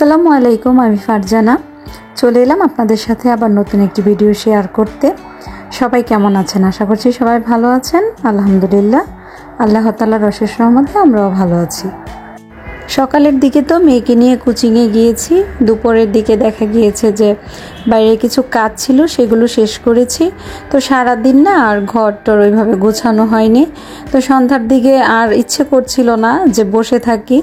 আসসালামু আলাইকুম, আমি ফারজানা চলে এলাম আপনাদের সাথে আবার নতুন একটি ভিডিও শেয়ার করতে। সবাই কেমন আছেন? আশা করছি সবাই ভালো আছেন। আলহামদুলিল্লাহ, আল্লাহ তাআলার অশেষ রহমতে আমরাও ভালো আছি। সকালের দিকে তো মেয়েকে নিয়ে কোচিংয়ে গিয়েছি। দুপুরের দিকে দেখা গিয়েছে যে বাইরে কিছু কাজ ছিল, সেগুলো শেষ করেছি। তো সারাদিন না আর ঘরটার ওইভাবে গোছানো হয়নি। তো সন্ধ্যার দিকে আর ইচ্ছে করছিল না যে বসে থাকি।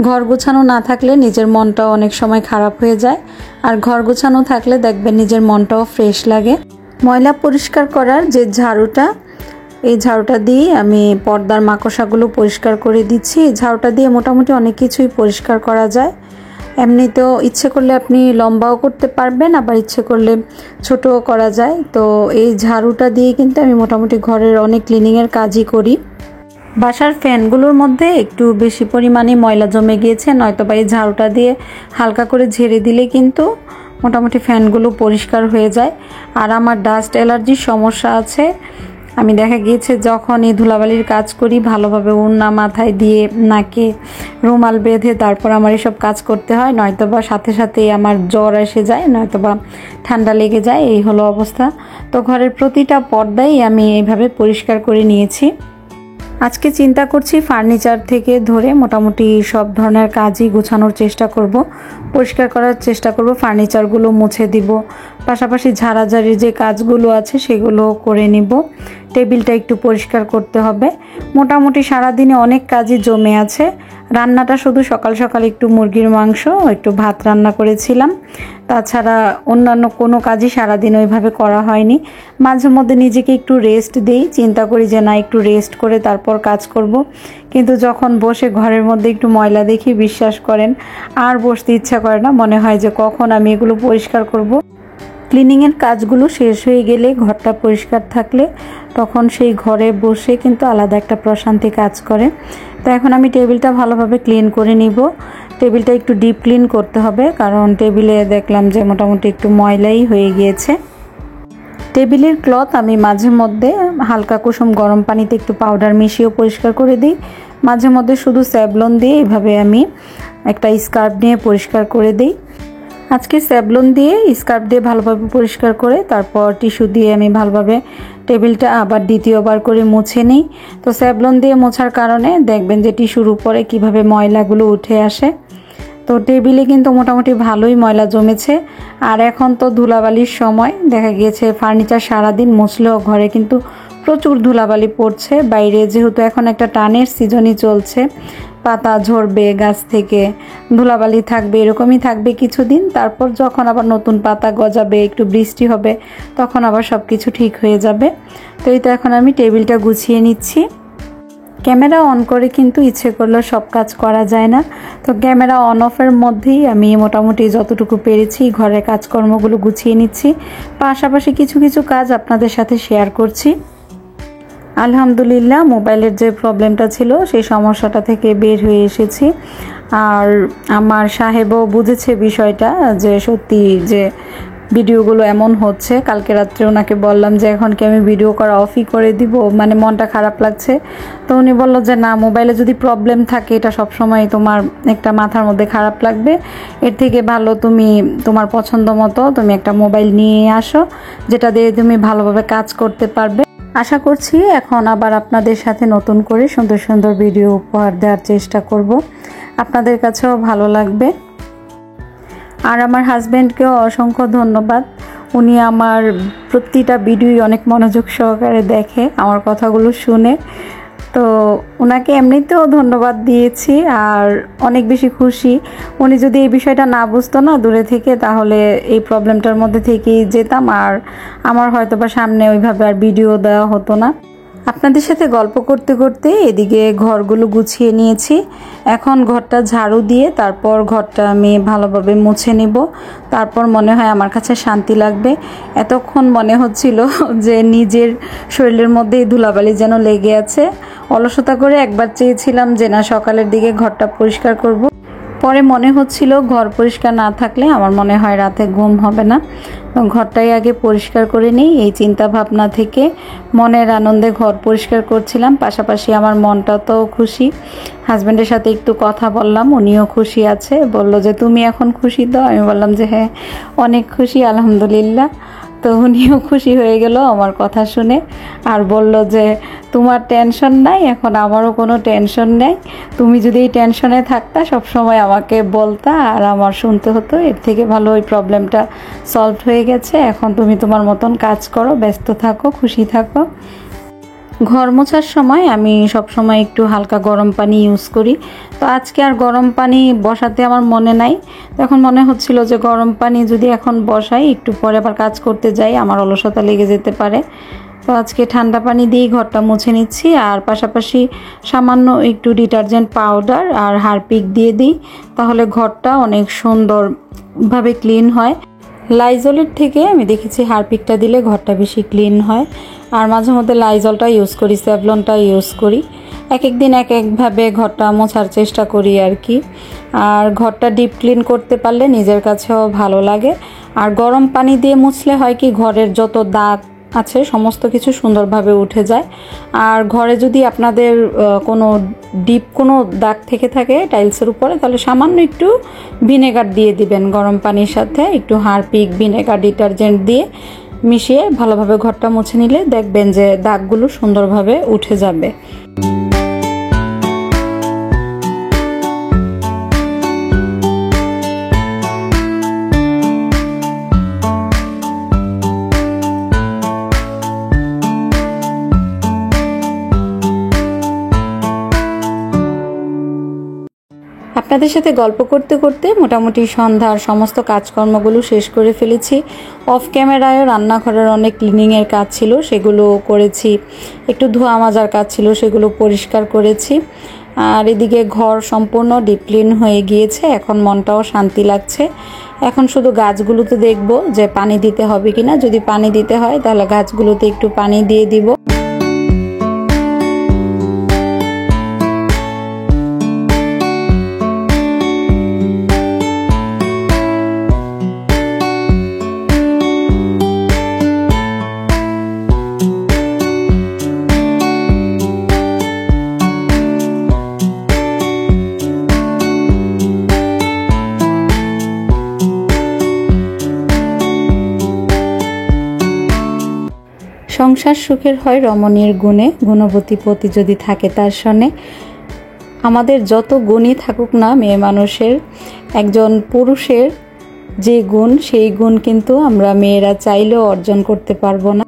ঘর গোছানো না থাকলে নিজের মনটাও অনেক সময় খারাপ হয়ে যায়, আর ঘর গোছানো থাকলে দেখবেন নিজের মনটাও ফ্রেশ লাগে। ময়লা পরিষ্কার করার যে ঝাড়ুটা, এই ঝাড়ুটা দিয়ে আমি পর্দার মাকড়সাগুলো পরিষ্কার করে দিচ্ছি। এই ঝাড়ুটা দিয়ে মোটামুটি অনেক কিছুই পরিষ্কার করা যায়। এমনিতেও ইচ্ছে করলে আপনি লম্বাও করতে পারবেন, আবার ইচ্ছে করলে ছোটও করা যায়। তো এই ঝাড়ুটা দিয়ে কিন্তু আমি মোটামুটি ঘরের অনেক ক্লিনিংয়ের কাজই করি। বাসার ফ্যানগুলোর মধ্যে একটু বেশি পরিমাণে ময়লা জমে গিয়েছে, নয়তো বা এই ঝাড়ুটা দিয়ে হালকা করে ঝেড়ে দিলে কিন্তু মোটামুটি ফ্যানগুলো পরিষ্কার হয়ে যায়। আর আমার ডাস্ট অ্যালার্জির সমস্যা আছে। আমি দেখা গিয়েছে যখন এই ধুলাবালির কাজ করি, ভালোভাবে ওড়না মাথায় দিয়ে নাকে রুমাল বেঁধে তারপর আমার এসব কাজ করতে হয়, নয়তোবা সাথে সাথে আমার জ্বর এসে যায়, নয়তোবা ঠান্ডা লেগে যায়। এই হলো অবস্থা। তো ঘরের প্রতিটা পর্দাই আমি এইভাবে পরিষ্কার করে নিয়েছি। আজকে চিন্তা করছি ফার্নিচার থেকে ধরে মোটামুটি সব ধরনের কাজই গোছানোর চেষ্টা করব, পরিষ্কার করার চেষ্টা করব, ফার্নিচারগুলো মুছে দিব, পাশাপাশি ঝাড়াঝাড়ির যে কাজগুলো আছে সেগুলো করে নিব। টেবিলটা একটু পরিষ্কার করতে হবে। মোটামুটি সারাদিনে অনেক কাজই জমে আছে। রান্নাটা শুধু সকাল সকাল একটু মুরগির মাংস, একটু ভাত রান্না করেছিলাম। তাছাড়া অন্যান্য কোনো কাজই সারাদিন ওইভাবে করা হয়নি। মাঝে মধ্যে নিজেকে একটু রেস্ট দিই, চিন্তা করি যে না একটু রেস্ট করে তারপর কাজ করব। কিন্তু যখন বসে ঘরের মধ্যে একটু ময়লা দেখি, বিশ্বাস করেন আর বসতে ইচ্ছা করে না। মনে হয় যে কখন আমি এগুলো পরিষ্কার করব। ক্লিনিংয়ের কাজগুলো শেষ হয়ে গেলে, ঘরটা পরিষ্কার থাকলে তখন সেই ঘরে বসে কিন্তু আলাদা একটা প্রশান্তি কাজ করে। তো এখন আমি টেবিলটা ভালোভাবে ক্লিন করে নিব। টেবিলটা একটু ডিপ ক্লিন করতে হবে, কারণ টেবিলে দেখলাম যে মোটামুটি একটু ময়লাই হয়ে গিয়েছে। টেবিলের ক্লথ আমি মাঝে মধ্যে হালকা কুসুম গরম পানিতে একটু পাউডার মিশিয়েও পরিষ্কার করে দিই। মাঝে মধ্যে শুধু স্যাভলন দিয়ে এইভাবে আমি একটা স্কার্ফ নিয়ে পরিষ্কার করে দিই। আজকে স্যাভলন দিয়ে স্কার্ফ দিয়ে ভালোভাবে পরিষ্কার করে তারপর টিস্যু দিয়ে আমি ভালোভাবে টেবিলটা আবার দ্বিতীয়বার করে মুছে নিই। তো স্যাভলন দিয়ে মোছার কারণে দেখবেন যে টিস্যুর উপরে কিভাবে ময়লাগুলো উঠে আসে। তো টেবিলে কিন্তু মোটামুটি ভালোই ময়লা জমেছে। আর এখন তো ধুলাবালির সময়, দেখা গিয়েছে ফার্নিচার সারাদিন মুছলেও ঘরে কিন্তু প্রচুর ধুলাবালি পড়ছে। বাইরে যেহেতু এখন একটা টানের সিজনই চলছে, পাতা ঝরবে গাছ থেকে, ধুলাবালি থাকবে, এরকমই থাকবে কিছুদিন। তারপর যখন আবার নতুন পাতা গজাবে, একটু বৃষ্টি হবে, তখন আবার সব কিছু ঠিক হয়ে যাবে। তো এই তো এখন আমি টেবিলটা গুছিয়ে নিচ্ছি। ক্যামেরা অন করে কিন্তু ইচ্ছে করলেও সব কাজ করা যায় না। তো ক্যামেরা অন অফের মধ্যেই আমি মোটামুটি যতটুকু পেরেছি ঘরের কাজকর্মগুলো গুছিয়ে নিচ্ছি। পাশাপাশি কিছু কিছু কাজ আপনাদের সাথে শেয়ার করছি। আলহামদুলিল্লাহ, মোবাইলের যে প্রবলেমটা ছিল সেই সমস্যাটা থেকে বের হয়ে এসেছি। আর আমার সাহেবও বুঝেছে বিষয়টা, যে সত্যি যে ভিডিওগুলো এমন হচ্ছে। কালকে রাত্রে ওনাকে বললাম যে এখন কি আমি ভিডিও করা অফই করে দিব, মানে মনটা খারাপ লাগছে। তো উনি বললো যে না, মোবাইলে যদি প্রবলেম থাকে এটা সবসময় তোমার একটা মাথার মধ্যে খারাপ লাগবে, এর থেকে ভালো তুমি তোমার পছন্দ মতো তুমি একটা মোবাইল নিয়ে আসো, যেটা দিয়ে তুমি ভালোভাবে কাজ করতে পারবে। আশা করছি এখন আবার আপনাদের সাথে নতুন করে সুন্দর সুন্দর ভিডিও উপহার দেওয়ার চেষ্টা করব, আপনাদের কাছেও ভালো লাগবে। আর আমার হাজব্যান্ডকেও অসংখ্য ধন্যবাদ। উনি আমার প্রতিটা ভিডিওই অনেক মনোযোগ সহকারে দেখে, আমার কথাগুলো শুনে। তো ওনাকে এমনিতেও ধন্যবাদ দিয়েছি, আর অনেক বেশি খুশি। উনি যদি এই বিষয়টা না বুঝতো না দূরে থেকে, তাহলে এই প্রবলেমটার মধ্যে থেকেই যেতাম, আর আমার হয়তো বা সামনে ওইভাবে আর ভিডিও দেওয়া হতো না। আপনাদের সাথে গল্প করতে করতে এদিকে ঘরগুলো গুছিয়ে নিয়েছি। এখন ঘরটা ঝাড়ু দিয়ে তারপর ঘরটা আমি ভালোভাবে মুছে নিব। তারপর মনে হয় আমার কাছে শান্তি লাগবে। এতক্ষণ মনে হচ্ছিল যে নিজের শরীরের মধ্যেই ধুলাবালি যেন লেগে আছে। অলসতা করে একবার চেয়েছিলাম যে না, সকালের দিকে ঘরটা পরিষ্কার করব। পরে মনে হচ্ছিল ঘর পরিষ্কার না থাকলে আমার মনে হয় রাতে ঘুম হবে না, তো ঘরটাই আগে পরিষ্কার করে নিই এই চিন্তা ভাবনা থেকে মনের আনন্দে ঘর পরিষ্কার করছিলাম। পাশাপাশি আমার মনটা তো খুশি। হাজব্যান্ডের সাথে একটু কথা বললাম, উনিও খুশি আছে। বলল যে তুমি এখন খুশি তো? আমি বললাম যে হ্যাঁ অনেক খুশি আলহামদুলিল্লাহ। তো উনিও খুশি হয়ে গেল আমার কথা শুনে, আর বলল যে তোমার টেনশন নাই, এখন আমারও কোনো টেনশন নেই। তুমি যদি এই টেনশনে থাকতা সবসময় আমাকে বলতা আর আমার শুনতে হতো, এর থেকে ভালো ওই প্রবলেমটা সলভ হয়ে গেছে। এখন তুমি তোমার মতন কাজ করো, ব্যস্ত থাকো, খুশি থাকো। ঘর মোছার সময় আমি সব সময় একটু হালকা গরম পানি ইউজ করি, তো আজকে আর গরম পানি বসাতে আমার মনে নাই। তখন মনে হচ্ছিল যে গরম পানি যদি এখন বসাই একটু পরে আবার কাজ করতে যাই আমার অলসতা লেগে যেতে পারে, তো আজকে ঠান্ডা পানি দিয়েই ঘরটা মুছে নিচ্ছি। আর পাশাপাশি সামান্য একটু ডিটারজেন্ট পাউডার আর হারপিক দিয়ে দিই, তাহলে ঘরটা অনেক সুন্দরভাবে ক্লিন হয়। লাইজলের থেকে আমি দেখেছি হারপিকটা দিলে ঘরটা বেশি ক্লিন হয়। আর মাঝে মধ্যে লাইজলটা ইউজ করি, স্যাভলনটা ইউজ করি। এক এক দিন এক একভাবে ঘরটা মোছার চেষ্টা করি আর কি। আর ঘরটা ডিপ ক্লিন করতে পারলে নিজের কাছেও ভালো লাগে। আর গরম পানি দিয়ে মুছলে হয় কি ঘরের যত দাগ আছে সমস্ত কিছু সুন্দরভাবে উঠে যায়। আর ঘরে যদি আপনাদের কোনো দাগ থেকে থাকে টাইলসের উপরে, তাহলে সামান্য একটু ভিনেগার দিয়ে দিবেন গরম পানির সাথে, একটু হারপিক, ভিনেগার, ডিটারজেন্ট দিয়ে মিশিয়ে ভালোভাবে ঘরটা মুছে নিলে দেখবেন যে দাগগুলো সুন্দরভাবে উঠে যাবে। আপনাদের সাথে গল্প করতে করতে মোটামুটি সন্ধ্যার সমস্ত কাজকর্মগুলো শেষ করে ফেলেছি। অফ ক্যামেরায়ও রান্নাঘরের অনেক ক্লিনিংয়ের কাজ ছিল, সেগুলো করেছি। একটু ধোয়া মাজার কাজ ছিল, সেগুলো পরিষ্কার করেছি। আর এদিকে ঘর সম্পূর্ণ ডিপ ক্লিন হয়ে গিয়েছে, এখন মনটাও শান্তি লাগছে। এখন শুধু গাছগুলোতে দেখব যে পানি দিতে হবে কিনা, যদি পানি দিতে হয় তাহলে গাছগুলোতে একটু পানি দিয়ে দিব। সংসার সুখের হয় রমণীর গুণে, গুণবতী পতি যদি থাকে তার সনে। আমাদের যত গুণই থাকুক না মেয়ে মানুষের, একজন পুরুষের যে গুণ সেই গুণ কিন্তু আমরা মেয়েরা চাইলেও অর্জন করতে পারবো না।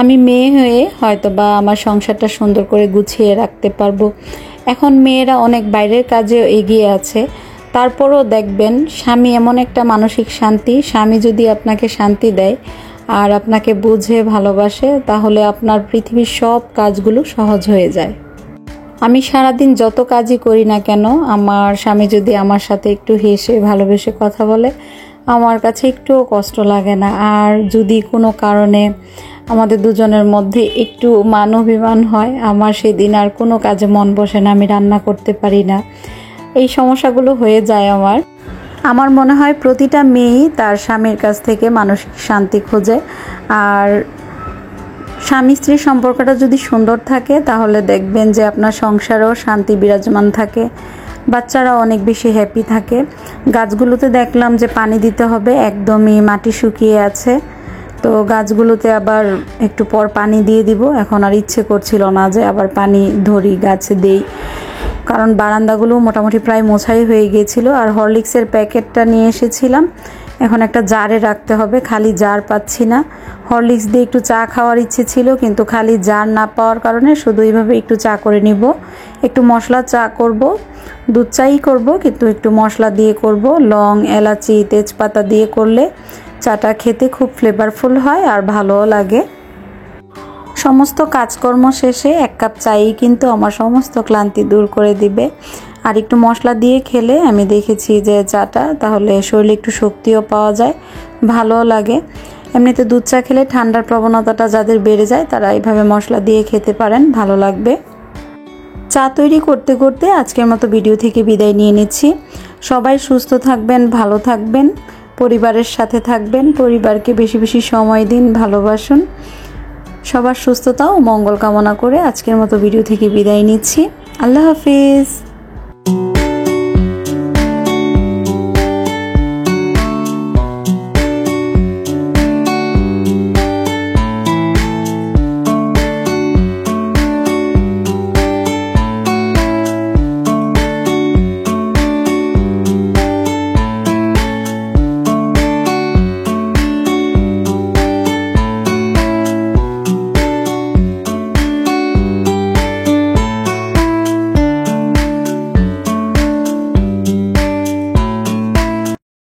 আমি মেয়ে হয়ে হয়তো বা আমার সংসারটা সুন্দর করে গুছিয়ে রাখতে পারবো। এখন মেয়েরা অনেক বাইরের কাজে এগিয়ে আছে, তারপরও দেখবেন স্বামী এমন একটা মানসিক শান্তি, স্বামী যদি আপনাকে শান্তি দেয় আর আপনাকে বুঝে ভালোবাসে, তাহলে আপনার পৃথিবীর সব কাজগুলো সহজ হয়ে যায়। আমি সারাদিন যত কাজই করি না কেন, আমার স্বামী যদি আমার সাথে একটু হেসে ভালোবেসে কথা বলে, আমার কাছে একটুও কষ্ট লাগে না। আর যদি কোনো কারণে আমাদের দুজনের মধ্যে একটু মান অভিমান হয়, আমার সেদিন আর কোনো কাজে মন বসে না, আমি রান্না করতে পারি না, এই সমস্যাগুলো হয়ে যায় আমার মনে হয় প্রতিটা মেয়েই তার স্বামীর কাছ থেকে মানসিক শান্তি খোঁজে। আর স্বামী স্ত্রীর সম্পর্কটা যদি সুন্দর থাকে তাহলে দেখবেন যে আপনার সংসারেও শান্তি বিরাজমান থাকে, বাচ্চারা অনেক বেশি হ্যাপি থাকে। গাছগুলোতে দেখলাম যে পানি দিতে হবে, একদমই মাটি শুকিয়ে আছে, তো গাছগুলোতে আবার একটু পর পানি দিয়ে দিব। এখন আর ইচ্ছে করছিল না যে আবার পানি ধরি গাছে দেই, কারণ বারান্দাগুলো মোটামুটি প্রায় মোছাই হয়ে গিয়েছিল। আর হরলিক্সের প্যাকেটটা নিয়ে এসেছিলাম, এখন একটা জারে রাখতে হবে, খালি জার পাচ্ছি না। হরলিক্স দিয়ে একটু চা খাওয়ার ইচ্ছে ছিল, কিন্তু খালি জার না পাওয়ার কারণে শুধু এইভাবে একটু চা করে নিব। একটু মশলা চা করব, দুধ চাই করব, কিন্তু একটু মশলা দিয়ে করব। লং, এলাচি, তেজপাতা দিয়ে করলে চাটা খেতে খুব ফ্লেভারফুল হয় আর ভালোও লাগে। সমস্ত কাজকর্ম শেষে এক কাপ চাই কিন্তু আমার সমস্ত ক্লান্তি দূর করে দিবে। আর একটু মশলা দিয়ে খেলে আমি দেখেছি যে চাটা, তাহলে শরীরে একটু শক্তিও পাওয়া যায়, ভালোও লাগে। এমনিতে দুধ চা খেলে ঠান্ডার প্রবণতাটা যাদের বেড়ে যায় তারা এইভাবে মশলা দিয়ে খেতে পারেন, ভালো লাগবে। চা তৈরি করতে করতে আজকের মতো ভিডিও থেকে বিদায় নিয়ে নিচ্ছি। সবাই সুস্থ থাকবেন, ভালো থাকবেন, পরিবারের সাথে থাকবেন, পরিবারকে বেশি বেশি সময় দিন, ভালোবাসুন। সবার সুস্থতা ও মঙ্গল কামনা করে আজকের মতো ভিডিও থেকে বিদায় নিচ্ছি। আল্লাহ হাফিজ।